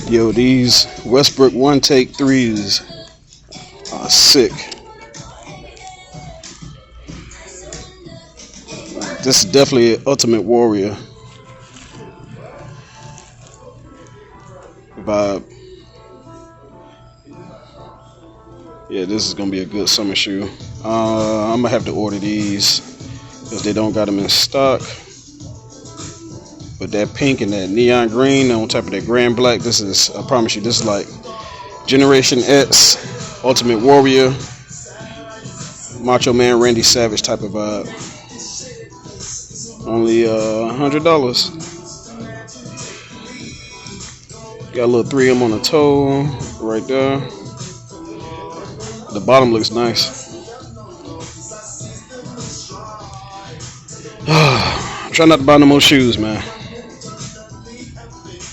Yo, these Westbrook one take threes are sick. This is definitely an Ultimate Warrior vibe. Yeah, this is gonna be a good summer shoe. I'm gonna have to order these because they don't got them in stock. But that pink and that neon green on top of that grand black, this is, I promise you, this is like Generation X, Ultimate Warrior, Macho Man Randy Savage type of vibe. Only $100. Got a little 3M on the toe right there. The bottom looks nice. Try not to buy no more shoes, man.